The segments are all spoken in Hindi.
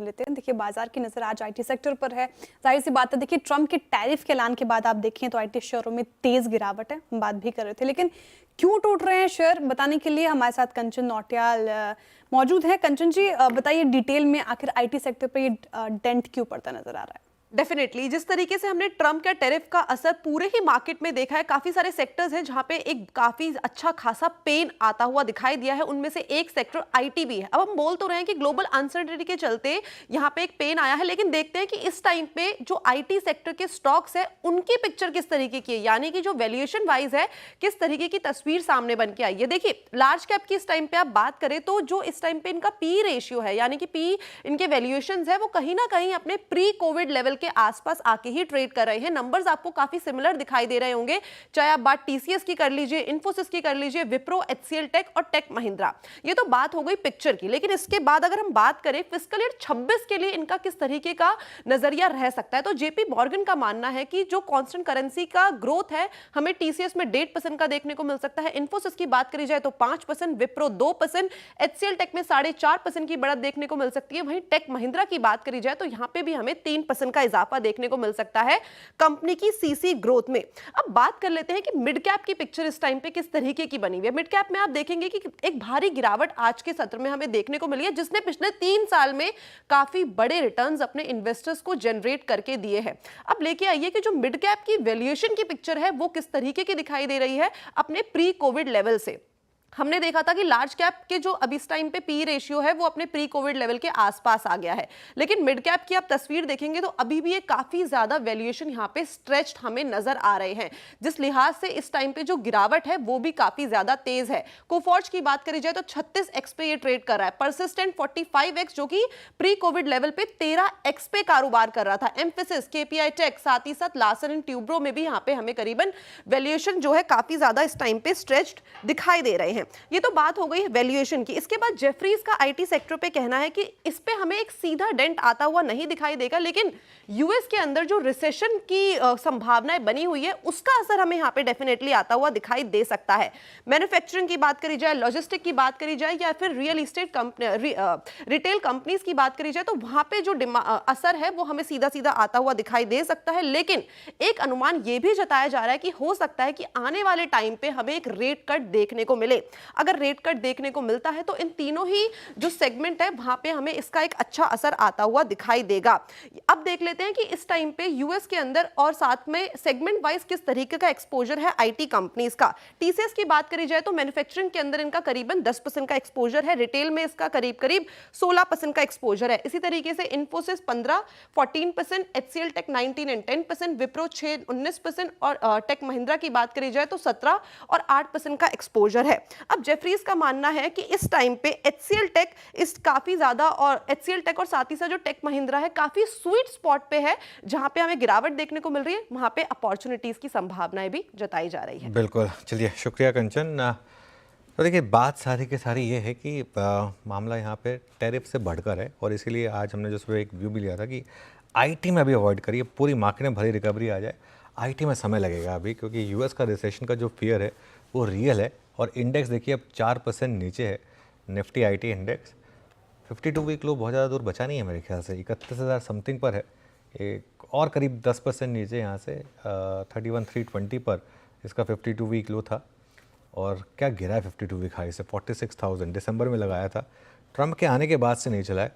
लेते हैं। देखिए बाजार की नजर आज आईटी सेक्टर पर है। जाहिर सी बात है, देखिए ट्रंप के टैरिफ के ऐलान के बाद आप देखें तो आईटी शेयरों में तेज गिरावट है, हम बात भी कर रहे थे। लेकिन क्यों टूट रहे हैं शेयर, बताने के लिए हमारे साथ कंचन नौटियाल मौजूद है। कंचन जी बताइए डिटेल में, आखिर आईटी सेक्टर पर ये डेंट क्यों पड़ता नजर आ रहा है? डेफिनेटली जिस तरीके से हमने ट्रंप के टैरिफ का असर पूरे ही मार्केट में देखा है, काफी सारे सेक्टर्स हैं जहां पे एक काफी अच्छा खासा पेन आता हुआ दिखाई दिया है। उनमें से एक सेक्टर आईटी भी है। अब हम बोल तो रहे हैं कि ग्लोबल अनसर्टेनिटी के चलते यहां पे एक पेन आया है, लेकिन देखते हैं कि इस टाइम पे जो आईटी सेक्टर के स्टॉक्स है उनकी पिक्चर किस तरीके की है, यानी कि जो वैल्यूएशन वाइज है किस तरीके की तस्वीर सामने बन के आई है। देखिए लार्ज कैप की इस टाइम पे आप बात करें तो जो इस टाइम पे इनका पी रेशियो है, यानी कि पी इनके वैल्यूएशन है, वो कहीं ना कहीं अपने प्री कोविड लेवल के आसपास आके ही ट्रेड कर रहे हैं। नंबर्स आपको काफी सिमिलर दिखाई दे रहे होंगे, चाहे आप बात टीसीएस की कर लीजिए, इन्फोसिस की कर लीजिए, विप्रो, एचसीएल टेक और टेक महिंद्रा। ये तो बात हो गई पिक्चर की, लेकिन इसके बाद अगर हम बात करें फिस्कल ईयर 26 के लिए इनका किस तरीके का नजरिया रह सकता है, तो जेपी मॉर्गन का मानना है कि जो कांस्टेंट करेंसी का ग्रोथ है हमें टीसीएस में 1.5% का देखने को मिल सकता है। इन्फोसिस की बात करी जाए तो 5%, विप्रो 2%, एचसीएल टेक में 4.5% की बढ़त देखने को मिल सकती है। वहीं टेक महिंद्रा की बात करी जाए तो यहां पे भी हमें 3% का इजाफा देखने को मिल सकता है कंपनी की सीसी ग्रोथ में। अब बात कर लेते हैं कि मिड कैप की पिक्चर इस टाइम पे किस तरीके की बनी हुई है। मिड कैप में आप देखेंगे कि एक भारी गिरावट आज के सत्र में हमें देखने को मिली है, जिसने पिछले 3 साल में काफी बड़े रिटर्न्स अपने इन्वेस्टर्स को जनरेट करके दिए हैं। अब लेके आइए कि जो मिड कैप की वैल्यूएशन की पिक्चर है वो किस तरीके की दिखाई दे रही है अपने प्री कोविड लेवल से। हमने देखा था कि लार्ज कैप के जो अभी इस टाइम पे पी रेशियो है वो अपने प्री कोविड लेवल के आसपास आ गया है, लेकिन मिड कैप की आप तस्वीर देखेंगे तो अभी भी ये काफी ज्यादा वैल्यूएशन यहाँ पे स्ट्रेच्ड हमें नजर आ रहे हैं, जिस लिहाज से इस टाइम पे जो गिरावट है वो भी काफी ज्यादा तेज है। कोफॉर्ज की बात करी जाए तो 36x पे ये ट्रेड कर रहा है, परसिस्टेंट 45x जो कि प्री कोविड लेवल पे 13x पे कारोबार कर रहा था। एम्फेसिस, केपीआई टेक, साथ ही साथ लार्सन एंड ट्यूब्रो में भी यहाँ पे हमें करीबन वैल्यूएशन जो है काफी ज्यादा इस टाइम पे स्ट्रेच्ड दिखाई दे रहे हैं। ये तो बात हो गई वैल्यूएशन की। इसके बाद जेफरीज का आईटी सेक्टर पे कहना है कि इस पे हमें एक सीधा डेंट आता हुआ नहीं दिखाई देगा, लेकिन यूएस के अंदर जो रिसेशन की संभावनाएं बनी हुई है उसका असर हमें यहाँ पे डेफिनेटली आता हुआ दिखाई दे सकता है। मैन्युफैक्चरिंग की बात करी जाए, लॉजिस्टिक की बात करी जाए या फिर रियल इस्टेट रिटेल कंपनीज की बात करी जाए तो वहां पे जो असर है वो हमें सीधा सीधा आता हुआ दिखाई दे सकता है। लेकिन एक अनुमान ये भी जताया जा रहा है कि हो सकता है कि आने वाले टाइम पे हमें एक रेट कट देखने को मिले। अगर रेट कट देखने को मिलता है तो इन तीनों ही जो सेगमेंट है वहां पे हमें इसका एक अच्छा असर आता हुआ दिखाई देगा। अब देख लेते हैं कि इस टाइम पे यूएस के अंदर और साथ में सेगमेंट वाइज किस तरीके का एक्सपोजर है आईटी कंपनीज का। टीसीएस की बात करी जाए तो मैन्युफैक्चरिंग के अंदर इनका करीबन 10% का एक्सपोजर है, रिटेल में इसका करीब करीब 16% का एक्सपोजर है। इसी तरीके से इन्फोसिस 14%, एचसीएल टेक 19 एंड 10%, विप्रो 19% और टेक महिंद्रा की बात करी जाए तो 17 और 8% का एक्सपोजर है। अब जेफरीज का मानना है कि इस टाइम पे एचसीएल टेक इस काफी ज्यादा और एचसीएल टेक और साथ ही साथ जो टेक महिंद्रा है काफी स्वीट स्पॉट पे है, जहां पे हमें गिरावट देखने को मिल रही है, वहां पे अपॉर्चुनिटीज की संभावनाएं भी जताई जा रही है। बिल्कुल, चलिए शुक्रिया कंचन। तो देखिए बात सारी की सारी ये है कि मामला यहाँ पे टैरिफ से बढ़कर है और इसीलिए आज हमने जो सुबह एक व्यू भी लिया था कि आईटी में अभी अवॉइड करिए, पूरी मार्केट में भली रिकवरी आ जाए। आईटी में समय लगेगा अभी, क्योंकि यूएस का रिसेशन का जो फियर है वो रियल है और इंडेक्स देखिए अब 4% नीचे है। Nifty IT index 52 week low बहुत ज़्यादा दूर बचा नहीं है मेरे ख्याल से, 31,000 समथिंग पर है, एक और करीब 10% नीचे यहाँ से 31,320 पर इसका 52 वीक लो था। और क्या गिरा है 52 वीक हाई से, 46,000 दिसंबर में लगाया था, ट्रंप के आने के बाद से नहीं चला है।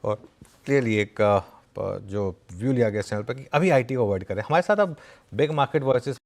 और क्लियरली एक जो व्यू लिया गया चैनल पर कि अभी आईटी को अवॉइड करें। हमारे साथ अब बिग मार्केट वर्सेस